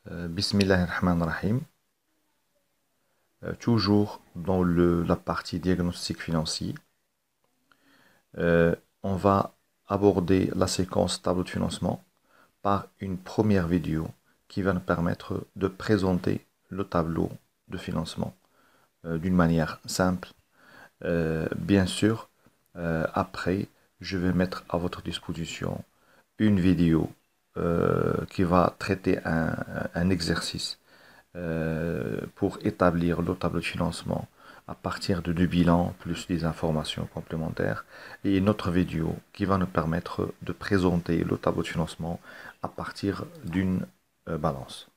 Bismillahirrahmanirrahim. Toujours dans la partie diagnostic financier, on va aborder la séquence tableau de financement par une première vidéo qui va nous permettre de présenter le tableau de financement d'une manière simple. Bien sûr, après, je vais mettre à votre disposition une vidéo qui va traiter un exercice pour établir le tableau de financement à partir de deux bilans plus des informations complémentaires et une autre vidéo qui va nous permettre de présenter le tableau de financement à partir d'une balance.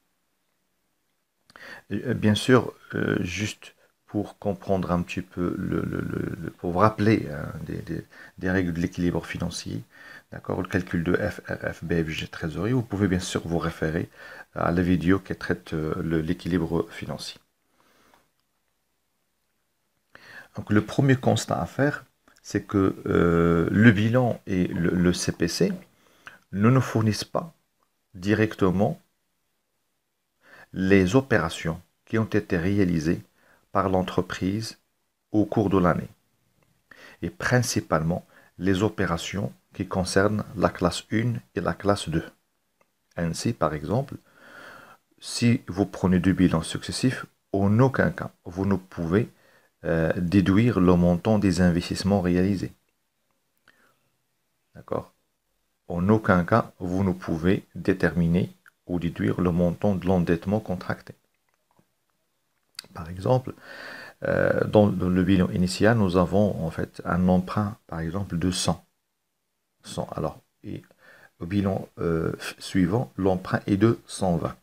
Bien sûr, juste pour comprendre un petit peu, pour vous rappeler hein, des règles de l'équilibre financier, d'accord, le calcul de FRF, BFG, trésorerie, vous pouvez bien sûr vous référer à la vidéo qui traite l'équilibre financier. Donc le premier constat à faire, c'est que le bilan et le CPC ne nous fournissent pas directement les opérations qui ont été réalisées par l'entreprise au cours de l'année, et principalement les opérations qui concernent la classe 1 et la classe 2. Ainsi, par exemple, si vous prenez deux bilans successifs, en aucun cas vous ne pouvez déduire le montant des investissements réalisés. D'accord? En aucun cas vous ne pouvez déterminer ou déduire le montant de l'endettement contracté. Par exemple, dans le bilan initial, nous avons en fait un emprunt, par exemple, de 100. Alors, et au bilan suivant, l'emprunt est de 120.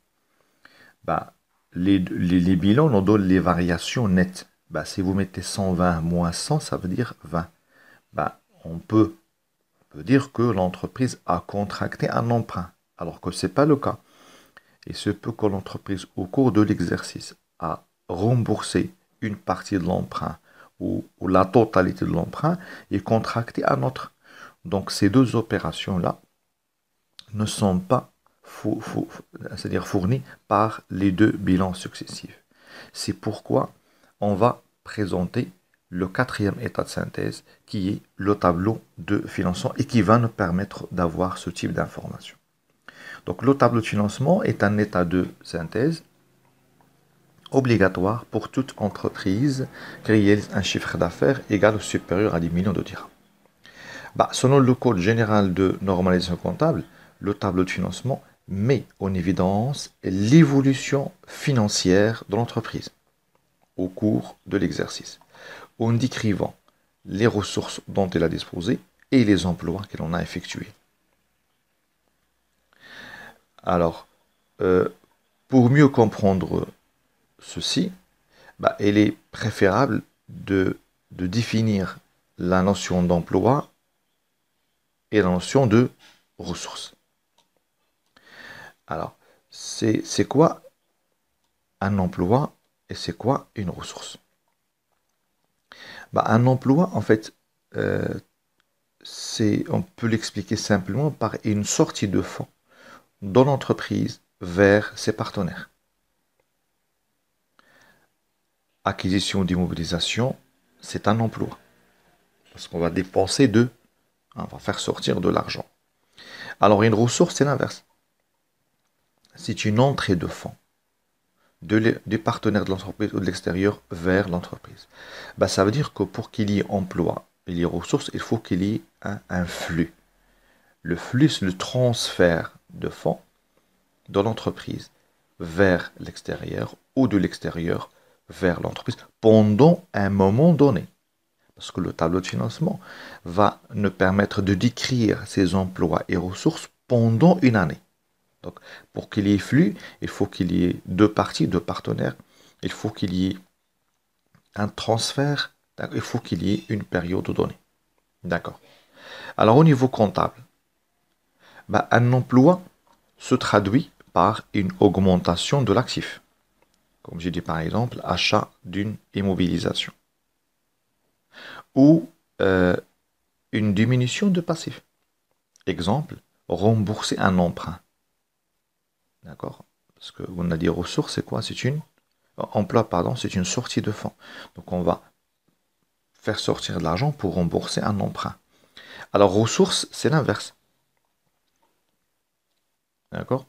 Bah, les bilans nous donnent les variations nettes. Bah, si vous mettez 120 moins 100, ça veut dire 20. Bah, on peut dire que l'entreprise a contracté un emprunt, alors que ce n'est pas le cas. Il se peut que l'entreprise, au cours de l'exercice, a remboursé une partie de l'emprunt ou la totalité de l'emprunt et contracté un autre. Donc ces deux opérations-là ne sont pas c'est-à-dire fournies par les deux bilans successifs. C'est pourquoi on va présenter le quatrième état de synthèse qui est le tableau de financement et qui va nous permettre d'avoir ce type d'information. Donc le tableau de financement est un état de synthèse obligatoire pour toute entreprise qui réalise un chiffre d'affaires égal ou supérieur à 10 millions de dirhams. Selon le Code général de normalisation comptable, le tableau de financement met en évidence l'évolution financière de l'entreprise au cours de l'exercice, en décrivant les ressources dont elle a disposé et les emplois qu'elle en a effectués. Alors, pour mieux comprendre ceci, il est préférable de définir la notion d'emploi et la notion de ressources. Alors, c'est quoi un emploi et c'est quoi une ressource? Un emploi, en fait, on peut l'expliquer simplement par une sortie de fonds de l'entreprise vers ses partenaires. Acquisition d'immobilisation, c'est un emploi. Parce qu'on va dépenser on va faire sortir de l'argent. Alors une ressource, c'est l'inverse. C'est une entrée de fonds des partenaires de l'entreprise ou de l'extérieur vers l'entreprise. Ça veut dire que pour qu'il y ait emploi et les ressources, il faut qu'il y ait un flux. Le flux, c'est le transfert de fonds de l'entreprise vers l'extérieur ou de l'extérieur vers l'entreprise pendant un moment donné. Parce que le tableau de financement va nous permettre de décrire ces emplois et ressources pendant une année. Donc, pour qu'il y ait flux, il faut qu'il y ait deux parties, deux partenaires. Il faut qu'il y ait un transfert. Il faut qu'il y ait une période donnée. D'accord. Alors, au niveau comptable, un emploi se traduit par une augmentation de l'actif. Comme j'ai dit par exemple, achat d'une immobilisation. Ou une diminution de passif. Exemple, rembourser un emprunt. D'accord? Parce qu'on a dit ressources, c'est quoi? C'est une emploi, pardon, c'est une sortie de fonds. Donc on va faire sortir de l'argent pour rembourser un emprunt. Alors ressources, c'est l'inverse. D'accord?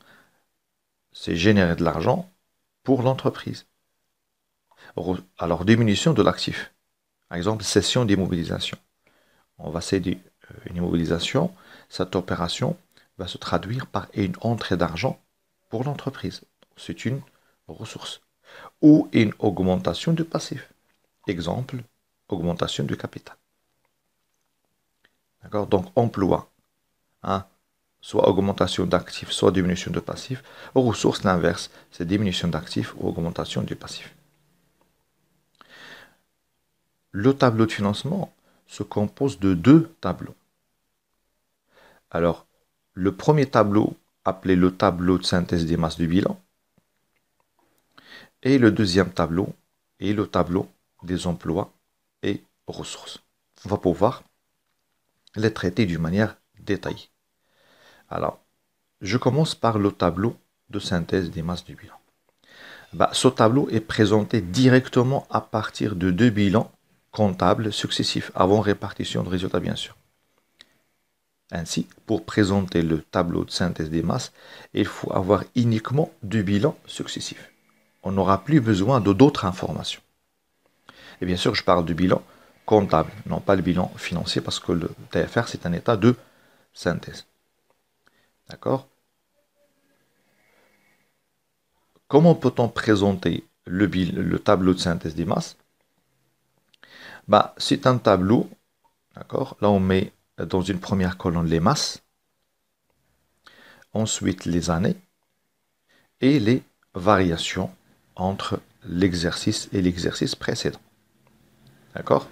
C'est générer de l'argent pour l'entreprise. Alors diminution de l'actif. Par exemple, cession d'immobilisation. On va céder une immobilisation. Cette opération va se traduire par une entrée d'argent pour l'entreprise. C'est une ressource. Ou une augmentation du passif. Exemple, augmentation du capital. D'accord? Donc, emploi. Hein? Soit augmentation d'actifs, soit diminution de passifs. Aux ressources, l'inverse, c'est diminution d'actifs ou augmentation du passif. Le tableau de financement se compose de deux tableaux. Alors, le premier tableau, appelé le tableau de synthèse des masses du bilan, et le deuxième tableau est le tableau des emplois et ressources. On va pouvoir les traiter d'une manière détaillée. Alors, je commence par le tableau de synthèse des masses du bilan. Ce tableau est présenté directement à partir de deux bilans comptables successifs, avant répartition de résultats bien sûr. Ainsi, pour présenter le tableau de synthèse des masses, il faut avoir uniquement deux bilans successifs. On n'aura plus besoin de d'autres informations. Et bien sûr, je parle du bilan comptable, non pas le bilan financier, parce que le TFR, c'est un état de synthèse. D'accord? Comment peut-on présenter le tableau de synthèse des masses? C'est un tableau, d'accord? Là, on met dans une première colonne les masses, ensuite les années et les variations entre l'exercice et l'exercice précédent. D'accord?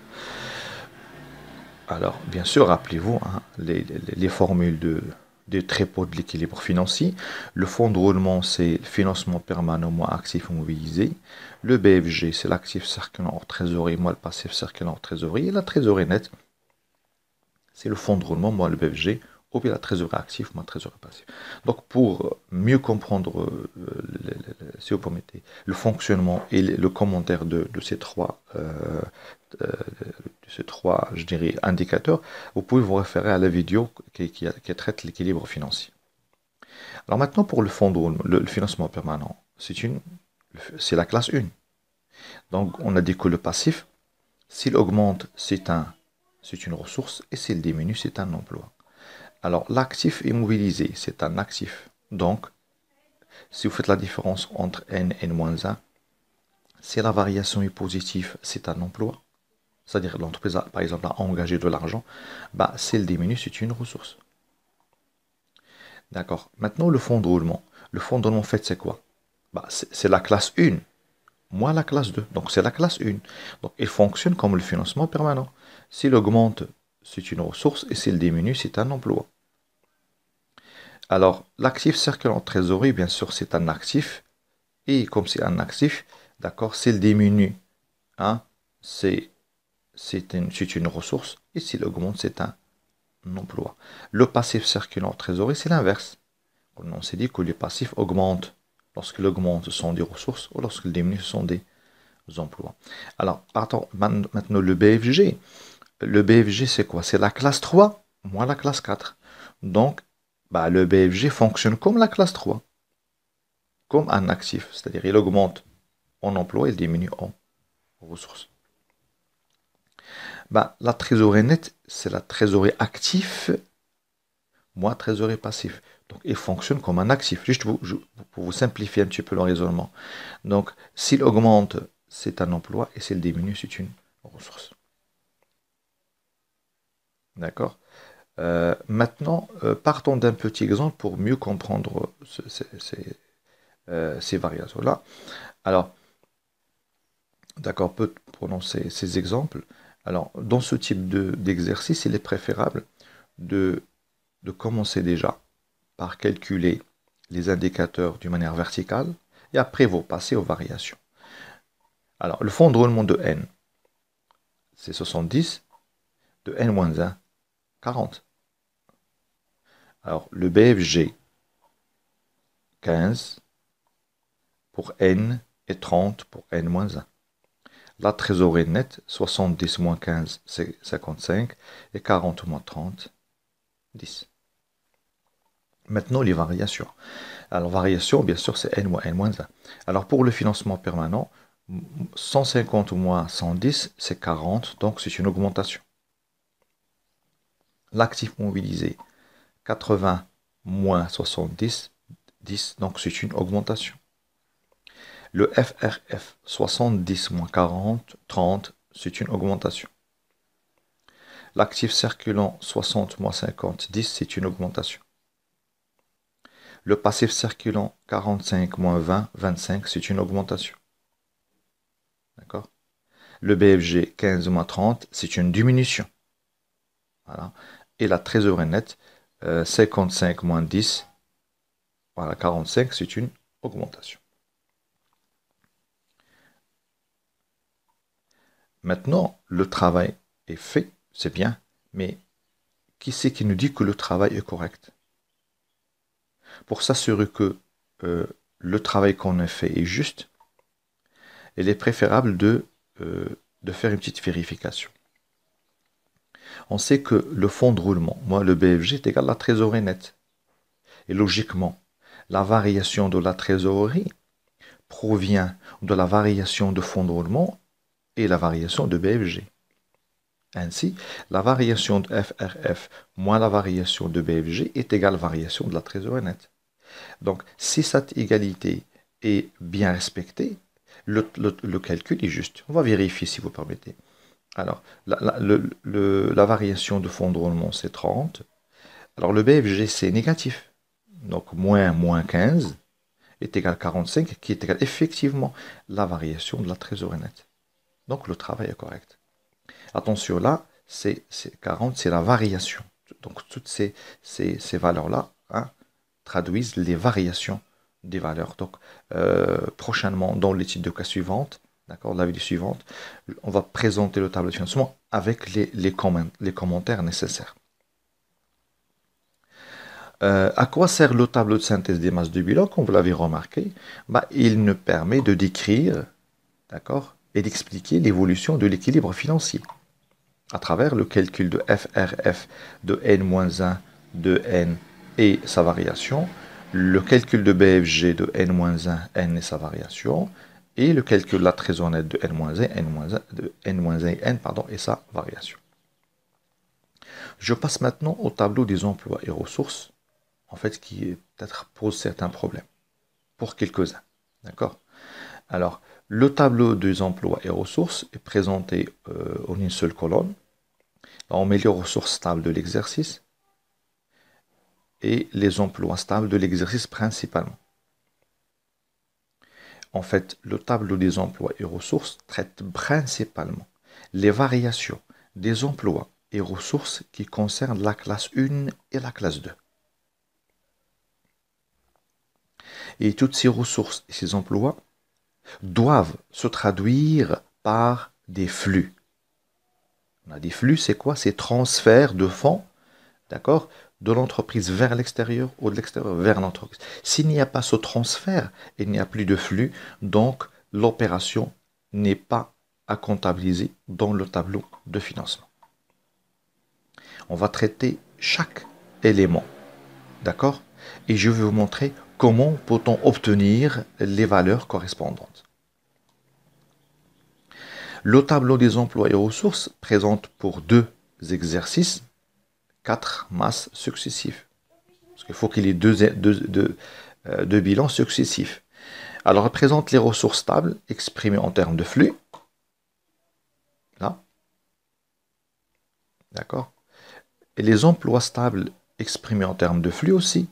Alors, bien sûr, rappelez-vous hein, les formules des trépots de l'équilibre financier. Le fonds de roulement, c'est le financement permanent moins actif mobilisé. Le BFG, c'est l'actif circulant hors trésorerie moins le passif circulant hors trésorerie. Et la trésorerie nette, c'est le fonds de roulement moins le BFG ou bien la trésorerie active moins trésorerie passive. Donc, pour mieux comprendre, si vous permettez, le fonctionnement et le commentaire de ces trois, je dirais, indicateurs, vous pouvez vous référer à la vidéo qui traite l'équilibre financier. Alors maintenant, pour le fonds de roulement, le financement permanent, c'est la classe 1. Donc, on a dit que le passif, s'il augmente, c'est une ressource, et s'il diminue, c'est un emploi. Alors, l'actif immobilisé, c'est un actif. Donc, si vous faites la différence entre n et n-1, si la variation est positive, c'est un emploi. C'est-à-dire l'entreprise, par exemple, a engagé de l'argent. Si elle diminue, c'est une ressource. D'accord. Maintenant, le fonds de roulement. Le fonds de roulement, en fait, c'est quoi? C'est la classe 1, moins la classe 2. Donc, c'est la classe 1. Donc, il fonctionne comme le financement permanent. S'il augmente, c'est une ressource, et s'il diminue, c'est un emploi. Alors, l'actif circulant en trésorerie, bien sûr, c'est un actif. Et comme c'est un actif, d'accord, s'il diminue, hein, c'est une ressource. Et s'il augmente, c'est un emploi. Le passif circulant en trésorerie, c'est l'inverse. On s'est dit que les passifs augmentent. Lorsqu'ils augmentent, ce sont des ressources. Ou lorsqu'ils diminuent, ce sont des emplois. Alors, maintenant le BFG. Le BFG, c'est quoi? C'est la classe 3 moins la classe 4. Donc, le BFG fonctionne comme la classe 3. Comme un actif. C'est-à-dire, il augmente en emploi, il diminue en ressources. La trésorerie nette, c'est la trésorerie active moins trésorerie passif. Donc, il fonctionne comme un actif. Juste pour vous simplifier un petit peu le raisonnement. Donc, s'il augmente, c'est un emploi, et s'il diminue, c'est une ressource. D'accord? Maintenant, partons d'un petit exemple pour mieux comprendre ces variations-là. Alors, d'accord, prenons ces exemples. Alors, dans ce type d'exercice, il est préférable de commencer déjà par calculer les indicateurs d'une manière verticale et après vous passez aux variations. Alors, le fonds de roulement de n, c'est 70, de n-1, 40. Alors, le BFG, 15, pour N et 30 pour N-1. La trésorerie nette, 70 moins 15, c'est 55, et 40 moins 30, 10. Maintenant, les variations. Alors, variation, bien sûr, c'est N moins N-1. Alors, pour le financement permanent, 150 moins 110, c'est 40, donc c'est une augmentation. L'actif mobilisé, 80 moins 70, 10, donc c'est une augmentation. Le FRF, 70 moins 40, 30, c'est une augmentation. L'actif circulant, 60 moins 50, 10, c'est une augmentation. Le passif circulant, 45 moins 20, 25, c'est une augmentation. D'accord? Le BFG, 15 moins 30, c'est une diminution. Voilà. Et la trésorerie nette, 55 moins 10, voilà, 45, c'est une augmentation. Maintenant, le travail est fait, c'est bien, mais qui c'est qui nous dit que le travail est correct? Pour s'assurer que le travail qu'on a fait est juste, il est préférable de faire une petite vérification. On sait que le fonds de roulement, moi le BFG est égal à la trésorerie nette. Et logiquement, la variation de la trésorerie provient de la variation de fonds de roulement et la variation de BFG. Ainsi, la variation de FRF moins la variation de BFG est égale à la variation de la trésorerie nette. Donc, si cette égalité est bien respectée, le calcul est juste. On va vérifier si vous permettez. Alors, la variation de fonds de roulement, c'est 30. Alors, le BFG, c'est négatif. Donc, moins 15 est égal à 45, qui est égal effectivement la variation de la trésorerie nette. Donc, le travail est correct. Attention, là, c'est 40, c'est la variation. Donc, toutes ces valeurs-là traduisent les variations des valeurs. Donc, prochainement, dans l'étude de cas suivante, d'accord, la vidéo suivante, on va présenter le tableau de financement avec les commentaires nécessaires. À quoi sert le tableau de synthèse des masses de bilan? Comme vous l'avez remarqué, il nous permet de décrire, d'accord, et d'expliquer l'évolution de l'équilibre financier à travers le calcul de FRF de N-1, de N et sa variation, le calcul de BFG de N-1, N et sa variation, et le calcul de la trésorerie nette de N-1 et N et sa variation. Je passe maintenant au tableau des emplois et ressources, en fait, qui peut-être pose certains problèmes, pour quelques-uns. D'accord? Alors, le tableau des emplois et ressources est présenté en une seule colonne. On met les ressources stables de l'exercice et les emplois stables de l'exercice principalement. En fait, le tableau des emplois et ressources traite principalement les variations des emplois et ressources qui concernent la classe 1 et la classe 2. Et toutes ces ressources et ces emplois doivent se traduire par des flux. On a des flux, c'est quoi? C'est transfert de fonds, d'accord, de l'entreprise vers l'extérieur ou de l'extérieur vers l'entreprise. S'il n'y a pas ce transfert, il n'y a plus de flux, donc l'opération n'est pas à comptabiliser dans le tableau de financement. On va traiter chaque élément, d'accord? Et je vais vous montrer comment peut-on obtenir les valeurs correspondantes. Le tableau des emplois et ressources présente pour deux exercices 4 masses successives. Parce qu'il faut qu'il y ait deux bilans successifs. Alors, elle présente les ressources stables exprimées en termes de flux. Là. D'accord? Et les emplois stables exprimés en termes de flux aussi.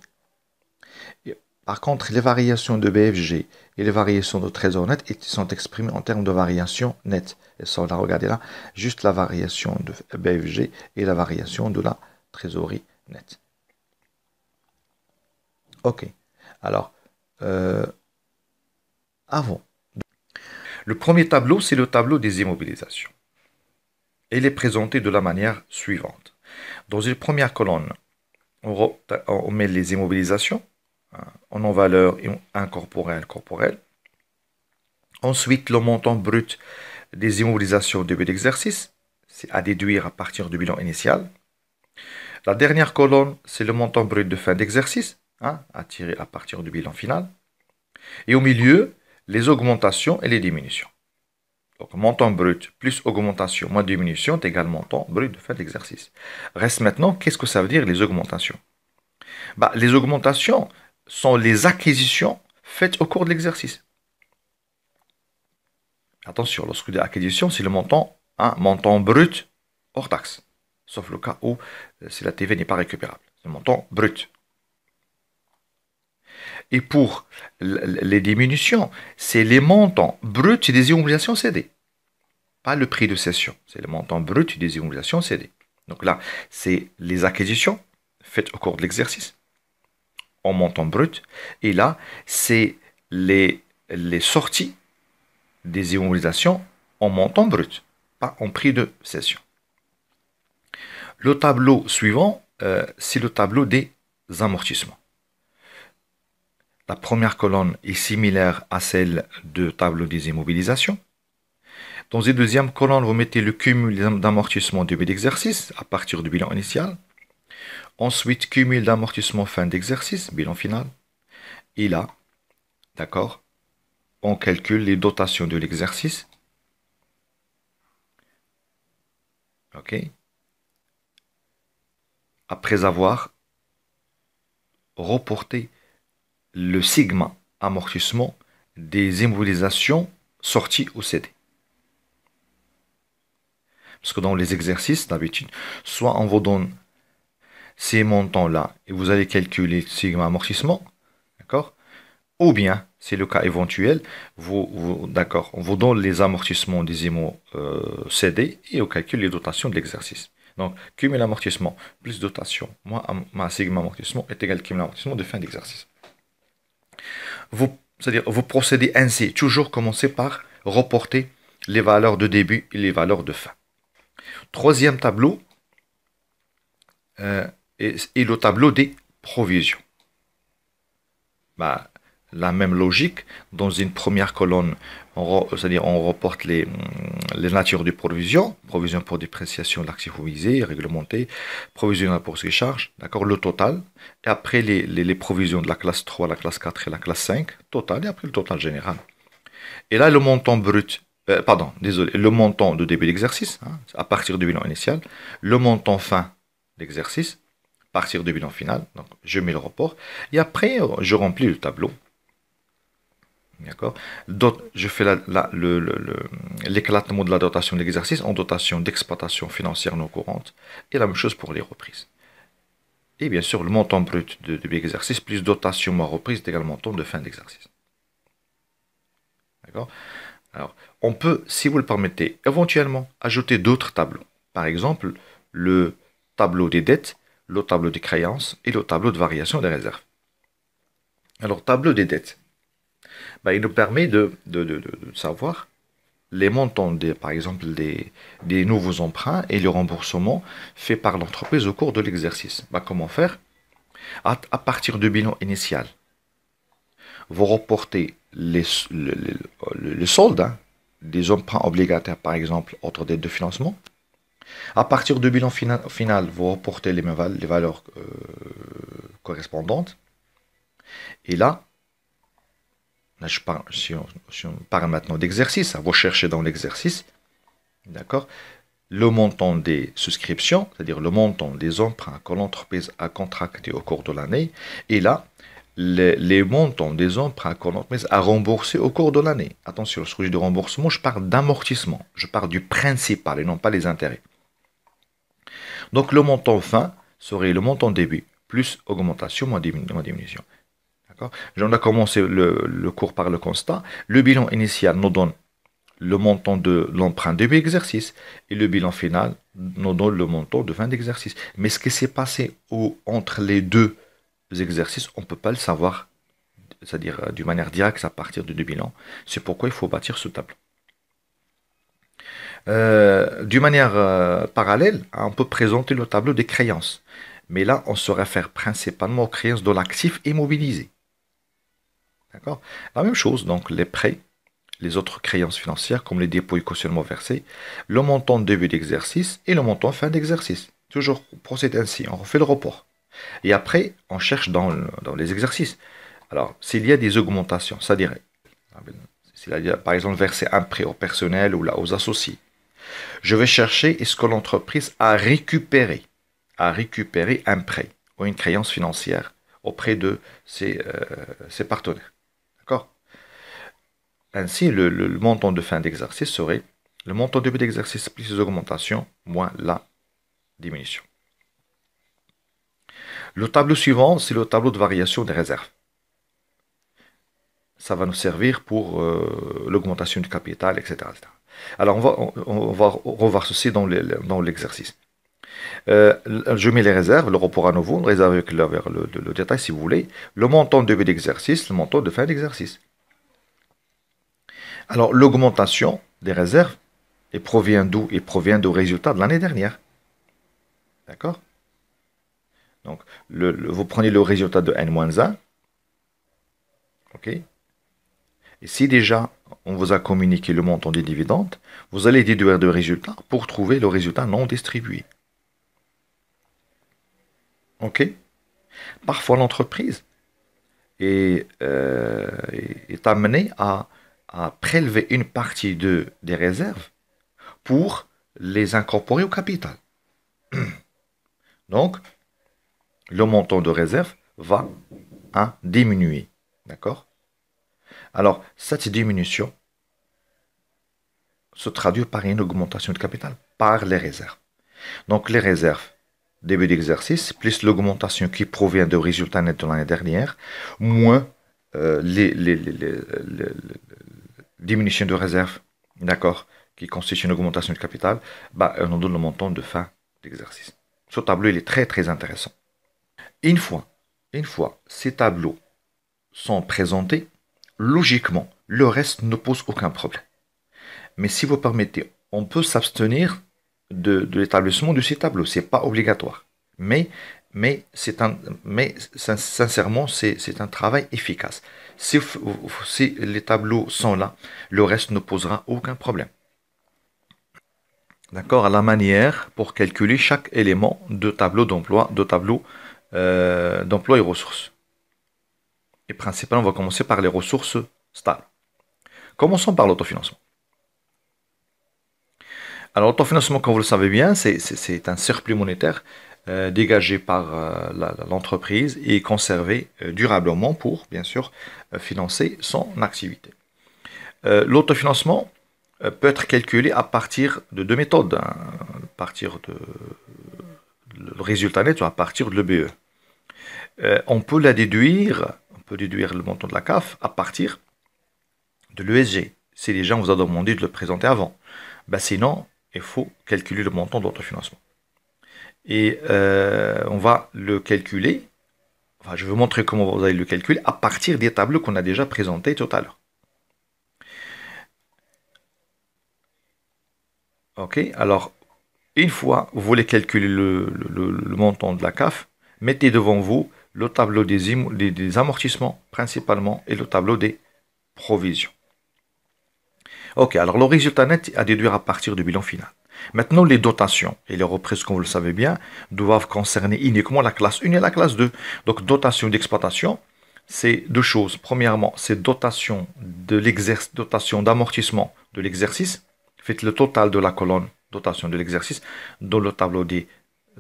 Et, par contre, les variations de BFG et les variations de trésor net sont exprimées en termes de variation nette. Et ça, on a regardé là, juste la variation de BFG et la variation de la trésorerie nette. Ok. Alors, avant. Le premier tableau, c'est le tableau des immobilisations. Il est présenté de la manière suivante. Dans une première colonne, on met les immobilisations en valeur incorporelle, corporelle. Ensuite, le montant brut des immobilisations au début d'exercice, c'est à déduire à partir du bilan initial. La dernière colonne, c'est le montant brut de fin d'exercice, hein, à tirer à partir du bilan final. Et au milieu, les augmentations et les diminutions. Donc, montant brut plus augmentation moins diminution est égal montant brut de fin d'exercice. Reste maintenant, qu'est-ce que ça veut dire les augmentations? Les augmentations sont les acquisitions faites au cours de l'exercice. Attention, lorsque je dis acquisition, c'est le montant, un montant brut hors taxe. Sauf le cas où si la TV n'est pas récupérable. C'est le montant brut. Et pour les diminutions, c'est les montants bruts des immobilisations cédées. Pas le prix de cession, c'est le montant brut des immobilisations cédées. Donc là, c'est les acquisitions faites au cours de l'exercice en montant brut. Et là, c'est les sorties des immobilisations en montant brut, pas en prix de cession. Le tableau suivant, c'est le tableau des amortissements. La première colonne est similaire à celle du tableau des immobilisations. Dans une deuxième colonne, vous mettez le cumul d'amortissement début d'exercice à partir du bilan initial. Ensuite, cumul d'amortissement fin d'exercice, bilan final. Et là, d'accord, on calcule les dotations de l'exercice. OK. Après avoir reporté le sigma amortissement des immobilisations sorties au CD. Parce que dans les exercices, d'habitude, soit on vous donne ces montants-là et vous allez calculer sigma amortissement, d'accord? Ou bien, c'est le cas éventuel, d'accord, on vous donne les amortissements des IMO CD et on calcule les dotations de l'exercice. Donc, cumul amortissement plus dotation, moins sigma amortissement est égal à cumul amortissement de fin d'exercice. C'est-à-dire, vous procédez ainsi, toujours commencer par reporter les valeurs de début et les valeurs de fin. Troisième tableau est le tableau des provisions. La même logique, dans une première colonne, c'est-à-dire on reporte les natures de provisions, provision pour dépréciation de l'actif visé, réglementé, provision pour ces charges, d'accord, le total, et après les provisions de la classe 3, la classe 4 et la classe 5, total, et après le total général. Et là, le montant brut, le montant de début d'exercice, hein, à partir du bilan initial, le montant fin d'exercice, à partir du bilan final, donc je mets le report, et après, je remplis le tableau. D'accord. Je fais l'éclatement de la dotation d'exercice en dotation d'exploitation financière non courante. Et la même chose pour les reprises. Et bien sûr, le montant brut de l'exercice plus dotation moins reprise est également montant de fin d'exercice. D'accord. Alors, on peut, si vous le permettez, éventuellement ajouter d'autres tableaux. Par exemple, le tableau des dettes, le tableau des créances et le tableau de variation des réserves. Alors, tableau des dettes. Il nous permet de savoir les montants, par exemple, des nouveaux emprunts et le remboursement fait par l'entreprise au cours de l'exercice. Comment faire? À partir du bilan initial, vous reportez le solde des emprunts obligataires, par exemple, autres dettes de financement. À partir du bilan final, vous reportez les valeurs correspondantes. Et là, si on parle maintenant d'exercice, vous cherchez dans l'exercice, d'accord, le montant des souscriptions, c'est-à-dire le montant des emprunts que l'entreprise a contractés au cours de l'année, et là, les montants des emprunts que l'entreprise a remboursés au cours de l'année. Attention, lorsque je dis de remboursement, je parle d'amortissement, je parle du principal et non pas les intérêts. Donc le montant fin serait le montant début, plus augmentation, moins diminution. On a commencé le cours par le constat. Le bilan initial nous donne le montant de l'emprunt début exercice et le bilan final nous donne le montant de fin d'exercice. Mais ce qui s'est passé entre les deux exercices, on ne peut pas le savoir, c'est-à-dire d'une manière directe à partir du bilan. C'est pourquoi il faut bâtir ce tableau. D'une manière parallèle, on peut présenter le tableau des créances. Mais là, on se réfère principalement aux créances de l'actif immobilisé. D'accord. La même chose, donc les prêts, les autres créances financières, comme les dépôts et cautionnements versés, le montant de début d'exercice et le montant fin d'exercice. Toujours procéder ainsi, on refait le report. Et après, on cherche dans les exercices. Alors, s'il y a des augmentations, c'est-à-dire, s'il y a par exemple versé un prêt au personnel ou là, aux associés, je vais chercher est-ce que l'entreprise a récupéré un prêt ou une créance financière auprès de ses partenaires. D'accord? Ainsi, le montant de fin d'exercice serait le montant de début d'exercice plus les augmentations moins la diminution. Le tableau suivant, c'est le tableau de variation des réserves. Ça va nous servir pour l'augmentation du capital, etc., etc. Alors, on va revoir ceci dans l'exercice. Je mets les réserves, le report à nouveau, réserve avec le détail si vous voulez, le montant de début d'exercice, le montant de fin d'exercice. Alors, l'augmentation des réserves provient d'où? Et provient du résultat de l'année dernière. D'accord? Donc, vous prenez le résultat de N-1. OK? Et si déjà on vous a communiqué le montant des dividendes, vous allez déduire de résultat pour trouver le résultat non distribué. OK? Parfois, l'entreprise est amenée à prélever une partie des réserves pour les incorporer au capital. Donc, le montant de réserve va diminuer. D'accord? Alors, cette diminution se traduit par une augmentation de capital par les réserves. Donc, les réserves, début d'exercice, plus l'augmentation qui provient de résultats nets de l'année dernière, moins les diminutions de réserves, d'accord, qui constituent une augmentation de capital, on nous donne le montant de fin d'exercice. Ce tableau, il est très, très intéressant. Une fois ces tableaux sont présentés, logiquement, le reste ne pose aucun problème. Mais si vous permettez, on peut s'abstenir de l'établissement de ces tableaux. Ce n'est pas obligatoire. Mais sincèrement, c'est un travail efficace. Si les tableaux sont là, le reste ne posera aucun problème. D'accord? À la manière pour calculer chaque élément de tableau d'emploi, d'emploi et ressources. Et principalement, on va commencer par les ressources stables. Commençons par l'autofinancement. Alors, l'autofinancement, comme vous le savez bien, c'est un surplus monétaire dégagé par l'entreprise et conservé durablement pour, bien sûr, financer son activité. L'autofinancement peut être calculé à partir de deux méthodes, à partir le résultat net ou à partir de l'EBE. On peut déduire le montant de la CAF à partir de l'ESG, si les gens vous ont demandé de le présenter avant. Sinon, il faut calculer le montant de l'autofinancement. Et on va le calculer, je vais vous montrer comment vous allez le calculer à partir des tableaux qu'on a déjà présentés tout à l'heure. Ok, alors, une fois vous voulez calculer le montant de la CAF, mettez devant vous le tableau des amortissements principalement et le tableau des provisions. Ok, alors le résultat net à déduire à partir du bilan final. Maintenant, les dotations et les reprises, comme vous le savez bien, doivent concerner uniquement la classe 1 et la classe 2. Donc, dotation d'exploitation, c'est deux choses. Premièrement, c'est dotation d'amortissement de l'exercice. Faites le total de la colonne dotation de l'exercice dans le tableau des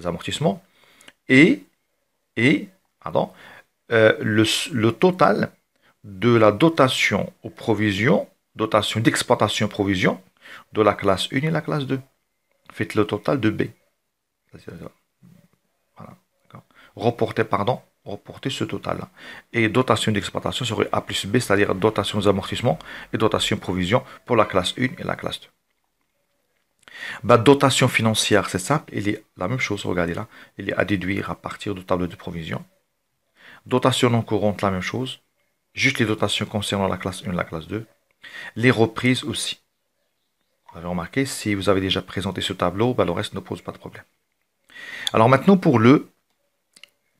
amortissements. Et le total de la dotation aux provisions, dotation d'exploitation provision de la classe 1 et la classe 2. Faites le total de B. Voilà. Reportez ce total-là. Et dotation d'exploitation serait A plus B, c'est-à-dire dotation d'amortissement et dotation provision pour la classe 1 et la classe 2. Dotation financière, c'est simple, il est la même chose, regardez là, il est à déduire à partir du tableau de provision. Dotation non courante, la même chose, juste les dotations concernant la classe 1 et la classe 2. Les reprises aussi. Vous avez remarqué, si vous avez déjà présenté ce tableau, le reste ne pose pas de problème. Alors maintenant, pour le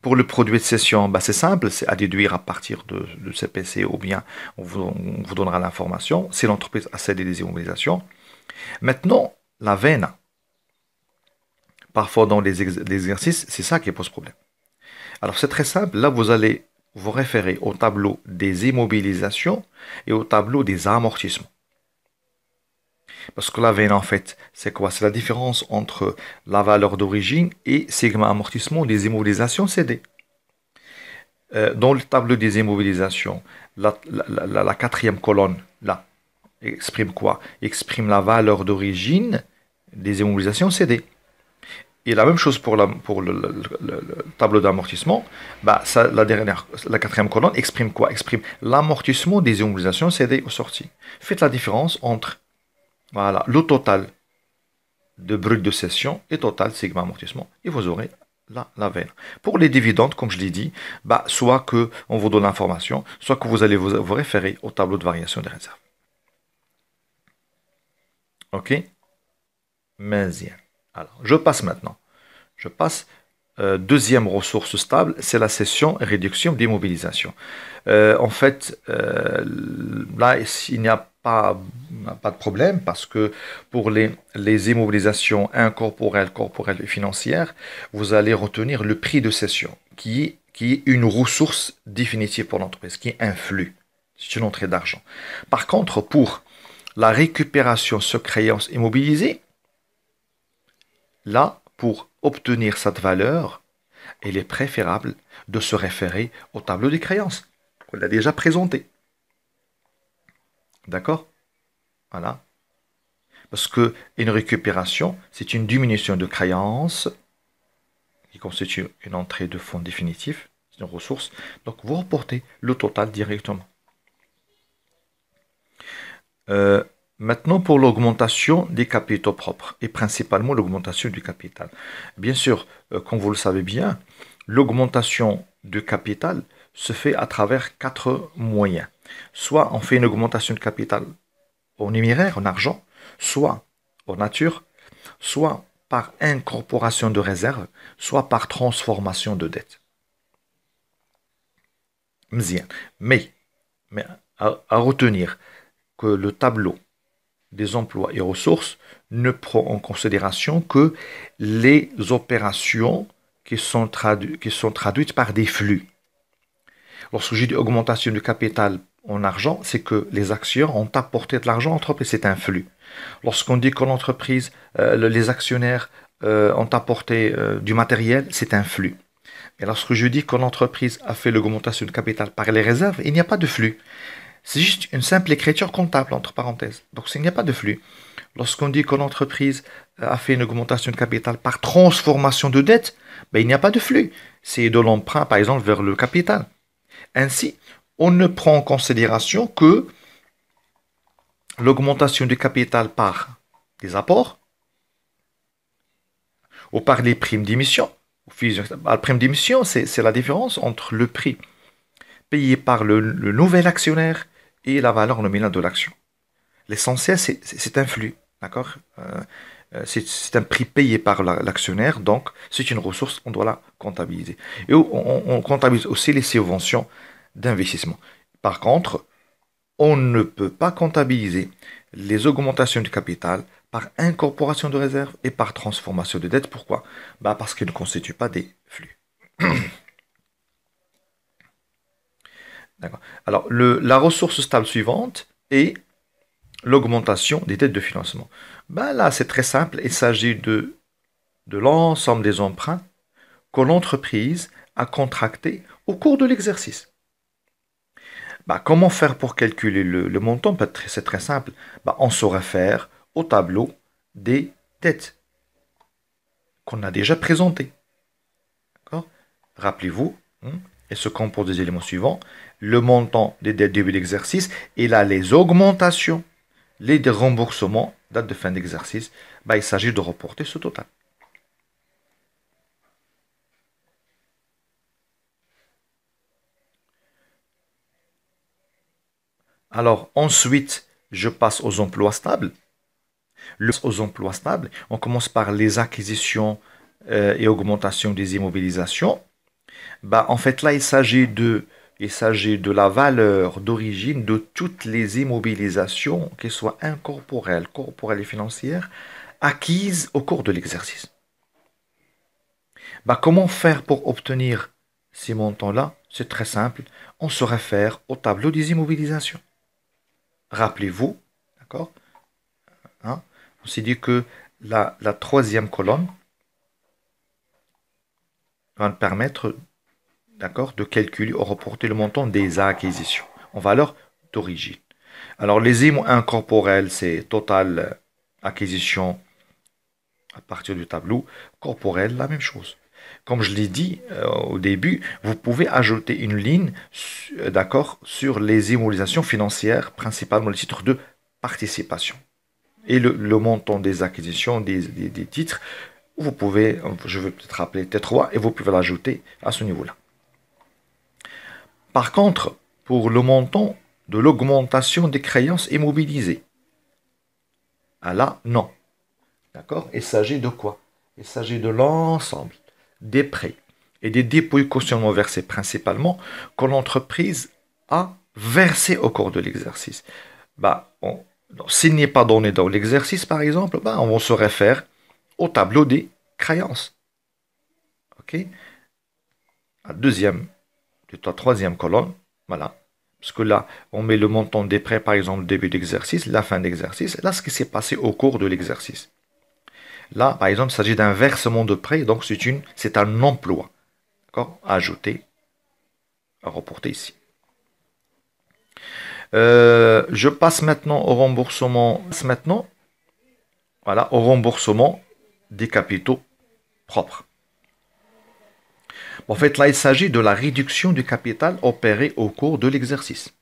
Pour le produit de cession, bah, c'est simple, c'est à déduire à partir de CPC ou bien on vous donnera l'information si l'entreprise a cédé des immobilisations. Maintenant, la VENA, parfois dans les exercices, c'est ça qui pose problème. Alors c'est très simple, là vous allez vous référer au tableau des immobilisations et au tableau des amortissements. Parce que la VENA en fait, c'est quoi? C'est la différence entre la valeur d'origine et sigma amortissement des immobilisations cédées. Dans le tableau des immobilisations, la quatrième colonne, là, exprime quoi? Exprime la valeur d'origine des immobilisations cédées. Et la même chose pour le tableau d'amortissement, bah, ça, la quatrième colonne exprime quoi? Exprime l'amortissement des immobilisations cédées aux sorties. Faites la différence entre voilà, le total de brut de cession et total sigma amortissement. Et vous aurez la veine. Pour les dividendes, comme je l'ai dit, bah, soit qu'on vous donne l'information, soit que vous allez vous référer au tableau de variation des réserves. Ok? Mazien. Alors, je passe maintenant. Je passe. Deuxième ressource stable, c'est la cession et réduction d'immobilisation. En fait, là, il n'y a pas de problème parce que pour les immobilisations incorporelles, corporelles et financières, vous allez retenir le prix de cession qui est une ressource définitive pour l'entreprise, qui est un flux. C'est une entrée d'argent. Par contre, pour la récupération sur créance immobilisée, là, pour obtenir cette valeur, il est préférable de se référer au tableau des créances qu'on l'a déjà présenté. D'accord? Voilà. Parce que une récupération, c'est une diminution de créances qui constitue une entrée de fonds définitif, c'est une ressource. Donc, vous reportez le total directement. Maintenant, pour l'augmentation des capitaux propres, et principalement l'augmentation du capital. Bien sûr, comme vous le savez bien, l'augmentation du capital se fait à travers 4 moyens. Soit on fait une augmentation de capital en numéraire, en argent, soit en nature, soit par incorporation de réserves, soit par transformation de dette. Mais à retenir que le tableau des emplois et ressources ne prend en considération que les opérations qui sont traduites par des flux. Lorsque je dis augmentation du capital en argent, c'est que les actionnaires ont apporté de l'argent à l'entreprise, c'est un flux. Lorsqu'on dit que l'entreprise, les actionnaires ont apporté du matériel, c'est un flux. Et lorsque je dis que l'entreprise a fait l'augmentation du capital par les réserves, il n'y a pas de flux. C'est juste une simple écriture comptable, entre parenthèses. Donc, il n'y a pas de flux. Lorsqu'on dit que l'entreprise a fait une augmentation de capital par transformation de dette, ben, il n'y a pas de flux. C'est de l'emprunt, par exemple, vers le capital. Ainsi, on ne prend en considération que l'augmentation du capital par des apports ou par les primes d'émission. La prime d'émission, c'est la différence entre le prix payé par le nouvel actionnaire et la valeur nominale de l'action. L'essentiel, c'est un flux, d'accord? C'est un prix payé par l'actionnaire, donc c'est une ressource, on doit la comptabiliser. Et on comptabilise aussi les subventions d'investissement. Par contre, on ne peut pas comptabiliser les augmentations du capital par incorporation de réserves et par transformation de dette. Pourquoi? Bah parce qu'ils ne constituent pas des flux. Alors, la ressource stable suivante est l'augmentation des dettes de financement. Ben là, c'est très simple. Il s'agit de l'ensemble des emprunts que l'entreprise a contractés au cours de l'exercice. Ben, comment faire pour calculer le montant? C'est très simple. Ben, on se réfère au tableau des dettes qu'on a déjà présenté. Rappelez-vous, elle se compose des éléments suivants. Le montant des dettes début d'exercice et là les augmentations, les remboursements, date de fin d'exercice. Ben, il s'agit de reporter ce total. Alors ensuite, je passe aux emplois stables. Aux emplois stables, on commence par les acquisitions et augmentation des immobilisations. Bah, en fait, là, il s'agit de la valeur d'origine de toutes les immobilisations, qu'elles soient incorporelles, corporelles et financières, acquises au cours de l'exercice. Bah, comment faire pour obtenir ces montants-là? C'est très simple. On se réfère au tableau des immobilisations. Rappelez-vous, d'accord, hein, on s'est dit que la troisième colonne va nous permettre, d'accord, de calculer ou reporter le montant des acquisitions en valeur d'origine. Alors, les IMO incorporels, c'est total acquisition à partir du tableau. Corporel, la même chose. Comme je l'ai dit au début, vous pouvez ajouter une ligne, d'accord, sur les immobilisations financières, principalement le titre de participation. Et le montant des acquisitions des titres, vous pouvez, je vais peut-être rappeler T3, et vous pouvez l'ajouter à ce niveau-là. Par contre, pour le montant de l'augmentation des créances immobilisées, ah là, non. D'accord? Il s'agit de quoi? Il s'agit de l'ensemble des prêts et des dépôts et cautionnements versés principalement que l'entreprise a versé au cours de l'exercice. Bah, s'il n'est pas donné dans l'exercice, par exemple, bah, on se réfère au tableau des créances. OK? La deuxième, la troisième colonne, voilà. Parce que là, on met le montant des prêts, par exemple, début d'exercice, la fin d'exercice, là, ce qui s'est passé au cours de l'exercice. Là, par exemple, il s'agit d'un versement de prêt, donc c'est un emploi. D'accord? À ajouter, à reporter ici. Je passe maintenant au remboursement. Voilà, au remboursement des capitaux propres. En fait, là, il s'agit de la réduction du capital opéré au cours de l'exercice.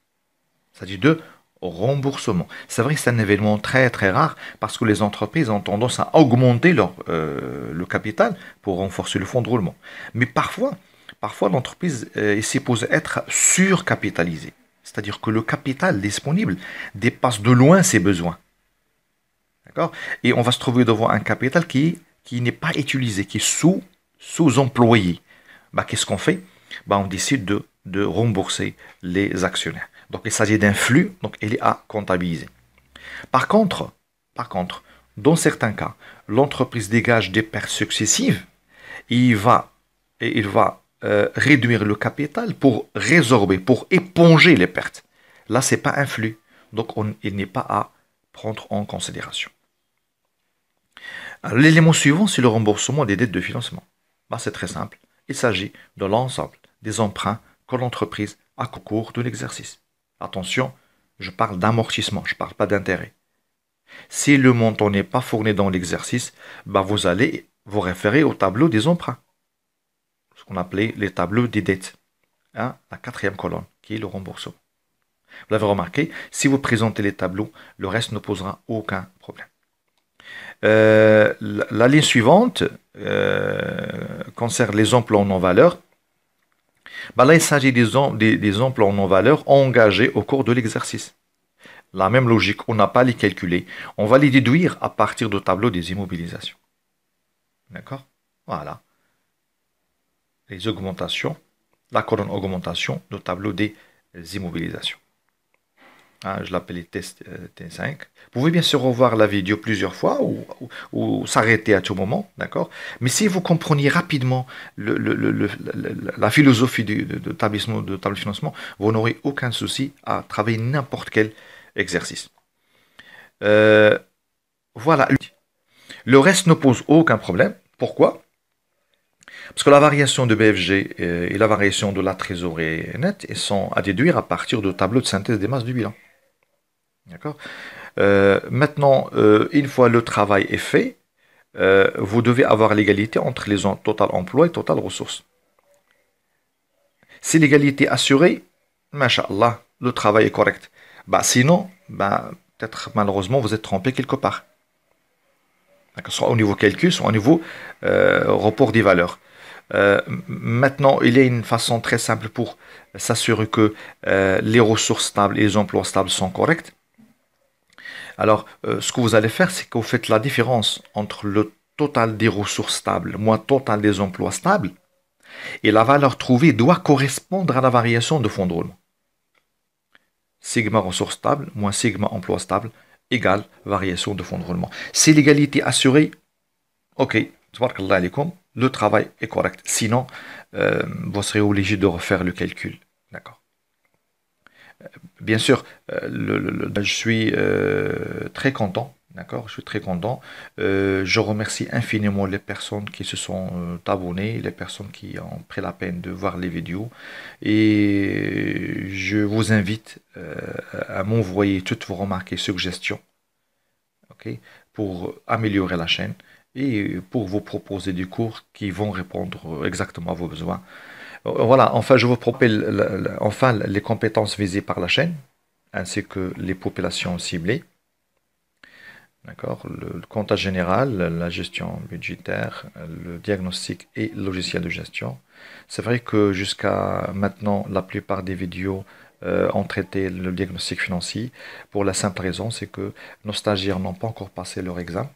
Il s'agit de remboursement. C'est vrai que c'est un événement très très rare parce que les entreprises ont tendance à augmenter le capital pour renforcer le fonds de roulement. Mais parfois l'entreprise est supposée être surcapitalisée. C'est-à-dire que le capital disponible dépasse de loin ses besoins. D'accord? Et on va se trouver devant un capital qui n'est pas utilisé, qui est sous-employé. Bah, qu'est-ce qu'on fait? Bah, on décide de rembourser les actionnaires. Donc il s'agit d'un flux, donc il est à comptabiliser. Par contre, dans certains cas, l'entreprise dégage des pertes successives et il va réduire le capital pour résorber, pour éponger les pertes. Là, ce n'est pas un flux, donc il n'est pas à prendre en considération. L'élément suivant, c'est le remboursement des dettes de financement. Là, c'est très simple. Il s'agit de l'ensemble des emprunts que l'entreprise a au cours de l'exercice. Attention, je parle d'amortissement, je ne parle pas d'intérêt. Si le montant n'est pas fourni dans l'exercice, bah vous allez vous référer au tableau des emprunts, ce qu'on appelait les tableaux des dettes, hein, la quatrième colonne, qui est le remboursement. Vous l'avez remarqué, si vous présentez les tableaux, le reste ne posera aucun problème. La ligne suivante concerne les emplois en non-valeur. Bah là, il s'agit des emplois en non-valeur engagés au cours de l'exercice. La même logique, on n'a pas à les calculer. On va les déduire à partir du tableau des immobilisations. D'accord? Voilà. Les augmentations, la colonne augmentation du tableau des immobilisations. Hein, je l'appelle T5. Vous pouvez bien sûr revoir la vidéo plusieurs fois ou s'arrêter à tout moment, d'accord? Mais si vous compreniez rapidement la philosophie de tableau de financement, vous n'aurez aucun souci à travailler n'importe quel exercice. Voilà. Le reste ne pose aucun problème. Pourquoi? Parce que la variation de BFG et la variation de la trésorerie nette sont à déduire à partir du tableau de synthèse des masses du bilan. D'accord? Maintenant, une fois le travail est fait, vous devez avoir l'égalité entre les total emploi et total ressources. Si l'égalité est assurée, Masha'Allah, le travail est correct. Bah, sinon, bah, peut-être malheureusement, vous êtes trompé quelque part. Soit au niveau calcul, soit au niveau report des valeurs. Maintenant, il y a une façon très simple pour s'assurer que les ressources stables et les emplois stables sont corrects. Alors, ce que vous allez faire, c'est que vous faites la différence entre le total des ressources stables moins total des emplois stables Et la valeur trouvée doit correspondre à la variation de fond de roulement. Sigma ressource stable moins sigma emploi stable égale variation de fond de roulement. C'est l'égalité assurée. Ok, tabarakallah alaykoum, le travail est correct. Sinon, vous serez obligé de refaire le calcul. D'accord. Bien sûr, je suis très content. D'accord, je suis très content. Je remercie infiniment les personnes qui se sont abonnées, les personnes qui ont pris la peine de voir les vidéos. Et je vous invite à m'envoyer toutes vos remarques et suggestions, ok, pour améliorer la chaîne et pour vous proposer des cours qui vont répondre exactement à vos besoins. Voilà, enfin, je vous propose enfin les compétences visées par la chaîne, ainsi que les populations ciblées. D'accord, le comptage général, la gestion budgétaire, le diagnostic et le logiciel de gestion. C'est vrai que jusqu'à maintenant, la plupart des vidéos ont traité le diagnostic financier pour la simple raison, c'est que nos stagiaires n'ont pas encore passé leur examen.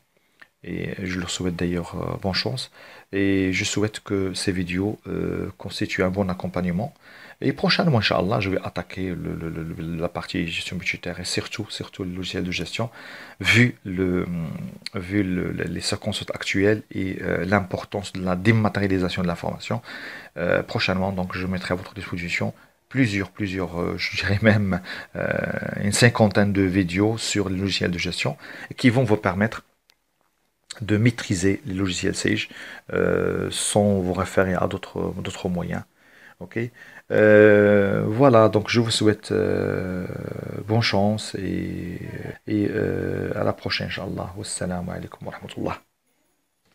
Et je leur souhaite d'ailleurs bonne chance. Et je souhaite que ces vidéos constituent un bon accompagnement. Et prochainement, Inch'Allah, je vais attaquer la partie gestion budgétaire et surtout le logiciel de gestion, vu, les circonstances actuelles et l'importance de la dématérialisation de l'information. Prochainement, donc, je mettrai à votre disposition je dirais même une cinquantaine de vidéos sur le logiciel de gestion qui vont vous permettre de maîtriser les logiciels Sage sans vous référer à d'autres moyens. Ok. Voilà, donc je vous souhaite bonne chance et à la prochaine, Inch'Allah. Wassalamu alaikum wa rahmatullah.